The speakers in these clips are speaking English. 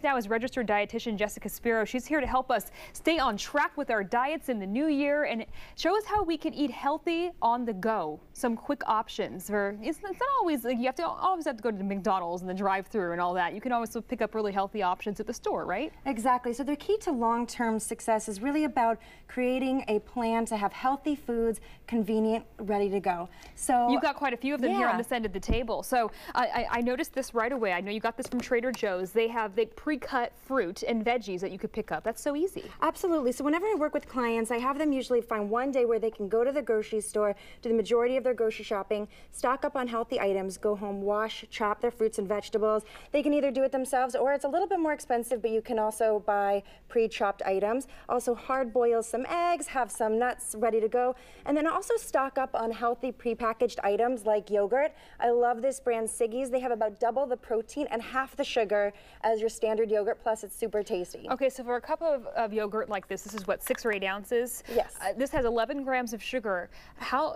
now is registered dietitian Jessica Spiro. She's here to help us stay on track with our diets in the new year and show us how we can eat healthy on the go. Some quick options. It's not always, like, you always have to go to the McDonald's and the drive-thru and all that. You can always pick up really healthy options at the store, right? Exactly. So the key to long-term success is really about creating a plan to have healthy foods, convenient, ready to go. So you've got quite a few of them here on this end of the table. So I noticed this right away. I know you got this from Trader Joe's. They pre-cut fruit and veggies that you could pick up. That's so easy. Absolutely. So whenever I work with clients, I have them usually find one day where they can go to the grocery store, do the majority of their grocery shopping, stock up on healthy items, go home, wash, chop their fruits and vegetables. They can either do it themselves or it's a little bit more expensive, but you can also buy pre-chopped items. Also hard boil some eggs, have some nuts ready to go, and then also stock up on healthy pre-packaged items like yogurt. I love this brand Siggy's. They have about double the protein and half the sugar as your standard yogurt, plus it's super tasty. Okay, so for a cup of yogurt like this is what, 6 or 8 ounces? Yes. This has 11 grams of sugar.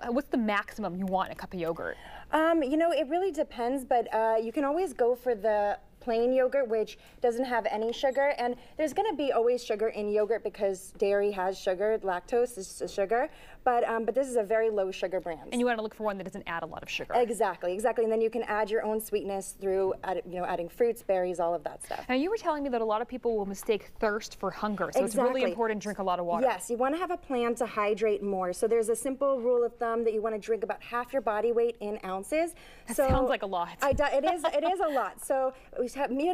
What's the maximum you want in a cup of yogurt? You know, it really depends, but you can always go for the plain yogurt, which doesn't have any sugar, and there's going to be always sugar in yogurt because dairy has sugar, lactose is sugar, but this is a very low sugar brand. And you want to look for one that doesn't add a lot of sugar. Exactly, and then you can add your own sweetness through adding fruits, berries, all of that stuff. Now you were telling me that a lot of people will mistake thirst for hunger, so it's really important to drink a lot of water. Yes, you want to have a plan to hydrate more. So there's a simple rule of thumb that you want to drink about half your body weight in ounces. That sounds like a lot. It is a lot. So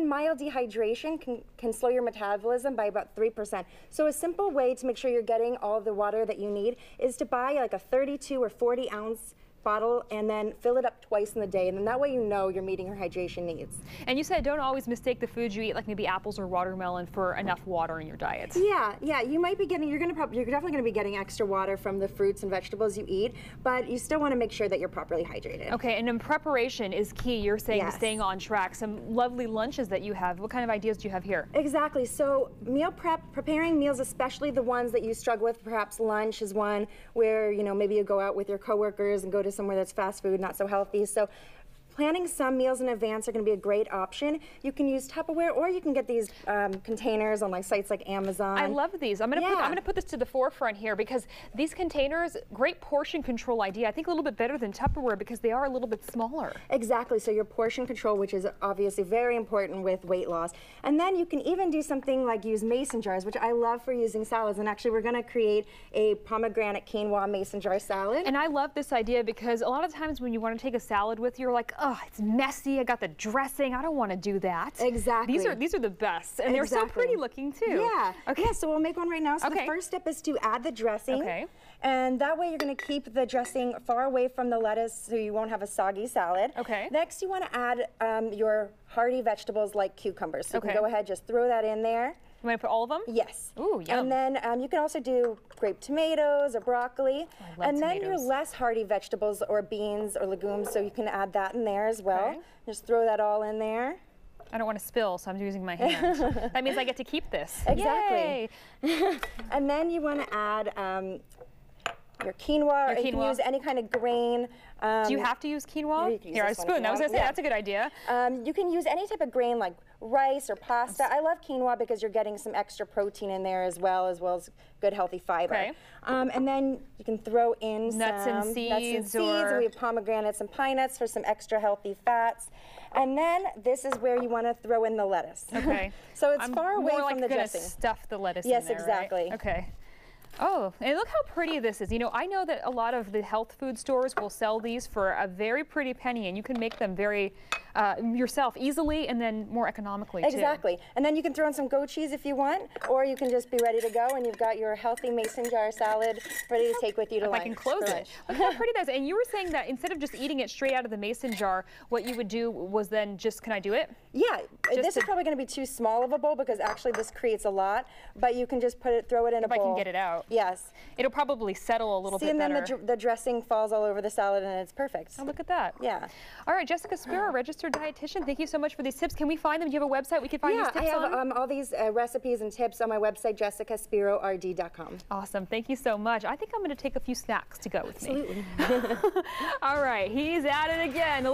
mild dehydration can slow your metabolism by about 3%. So a simple way to make sure you're getting all the water that you need is to buy like a 32 or 40 ounce bottle and then fill it up twice in the day, and then that way you know you're meeting your hydration needs. And you said don't always mistake the foods you eat, like maybe apples or watermelon, for enough water in your diet. Yeah, you might be getting, you're definitely going to be getting extra water from the fruits and vegetables you eat, but you still want to make sure that you're properly hydrated. Okay, and then preparation is key. You're saying staying on track. Some lovely lunches that you have. What kind of ideas do you have here? Exactly. So meal preparing meals, especially the ones that you struggle with, perhaps lunch is one where, you know, maybe you go out with your coworkers and go to somewhere that's fast food, not so healthy. So planning some meals in advance are going to be a great option. You can use Tupperware, or you can get these containers on sites like Amazon. I love these. I'm going to put this to the forefront here because these containers, great portion control idea. I think a little bit better than Tupperware because they are a little bit smaller. Exactly. So your portion control, which is obviously very important with weight loss. And then you can even do something like use mason jars, which I love for using salads. And actually, we're going to create a pomegranate quinoa mason jar salad. And I love this idea because a lot of times when you want to take a salad with, you're like, oh, it's messy. I got the dressing. I don't want to do that. Exactly. These are the best, and they're so pretty looking too. Yeah. Okay. Yeah. So we'll make one right now. So the first step is to add the dressing. Okay. And that way you're going to keep the dressing far away from the lettuce so you won't have a soggy salad. Okay. Next, you want to add your hearty vegetables like cucumbers. So you can go ahead, just throw that in there. You want to put all of them? Yes. Ooh, yum. And then you can also do grape tomatoes or broccoli. I love and then tomatoes. your less hearty vegetables or beans or legumes, so you can add that in there as well. Okay. Just throw that all in there. I don't want to spill, so I'm using my hand. That means I get to keep this. Exactly. And then you want to add your quinoa, or you can use any kind of grain. Do you have to use quinoa? Here, a spoon. I was going to say, that's a good idea. You can use any type of grain like rice or pasta. I love quinoa because you're getting some extra protein in there as well as good healthy fiber. Okay. And then you can throw in nuts and seeds, and we have pomegranates and pine nuts for some extra healthy fats. And then this is where you want to throw in the lettuce. Okay. So it's far away from the dressing. Stuff the lettuce in Yes, there, exactly. Right? Okay. Oh, and look how pretty this is. You know, I know that a lot of the health food stores will sell these for a very pretty penny, and you can make them very yourself easily and then more economically too. Exactly. And then you can throw in some goat cheese if you want, or you can just be ready to go and you've got your healthy mason jar salad ready to take with you to lunch. I can close it. Look how pretty that is. And you were saying that instead of just eating it straight out of the mason jar, what you would do was then just, can I do it? Yeah, this is probably going to be too small of a bowl because actually this creates a lot, but you can just throw it in a bowl. If I can get it out. Yes. It'll probably settle a little bit better. And then the dressing falls all over the salad and it's perfect. Oh, look at that. Yeah. All right, Jessica Spiro, registered dietitian. Thank you so much for these tips. Can we find them? Do you have a website we can find these tips on? Yeah, I have all these recipes and tips on my website, jessicaspirord.com. Awesome. Thank you so much. I think I'm going to take a few snacks to go with me. Absolutely. All right, he's at it again.